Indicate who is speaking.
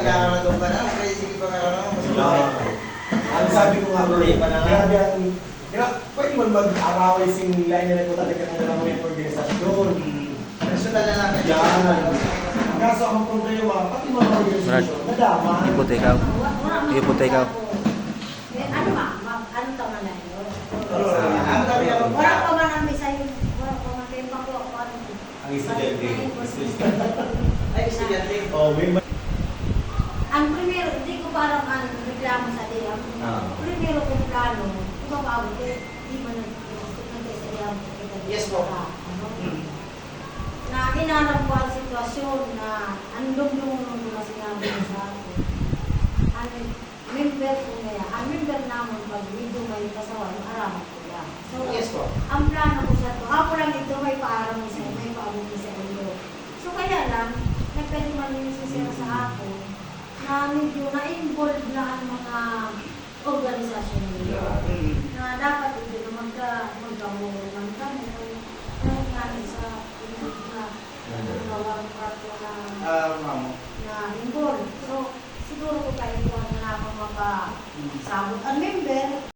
Speaker 1: Nakakalagong ka na, kaya sige pa nga
Speaker 2: Ang sabi ko nga bro, grabe ang... Pwede mo mag-araway sing line na ito talaga ng alam mo yung organisasyon.
Speaker 1: Personal na lang.
Speaker 2: Yan. Kaso ang problema, pati mga organisasyon, nadama.
Speaker 3: Hipoteka. Hipoteka.
Speaker 4: Ano ba? Ano tama na yun?
Speaker 1: Ang dami ang
Speaker 4: Wala pa man ang bisa yung wala pa man kayo pa ko ano.
Speaker 2: Ang estudyante.
Speaker 1: ay estudyante.
Speaker 2: Oh, may
Speaker 4: Ang primero, hindi ko parang reklamo sa diya. Primero kong plano, ibabawag eh, di ba nag-istorya mo?
Speaker 1: Yes po.
Speaker 4: Na hinanap ko ang sitwasyon na andong yung na sinabi ko sa akin. Ang member ko ngayon, ang member naman pag dito may pasawan, aramat ko yan. So,
Speaker 1: Yes po.
Speaker 4: ang plano ko sa ito, ako lang ito may paaram sa may paabot sa ilo. So kaya lang, nagkahiman yung sisira sa ako na medyo na-involve na ang mga organisasyon nila. Na dapat ito na magkamuro ng kami. Kaya nga sa gawang prato
Speaker 1: Ma'am.
Speaker 4: na involved. So, siguro ko kayo kung na ako mapasabot ang member,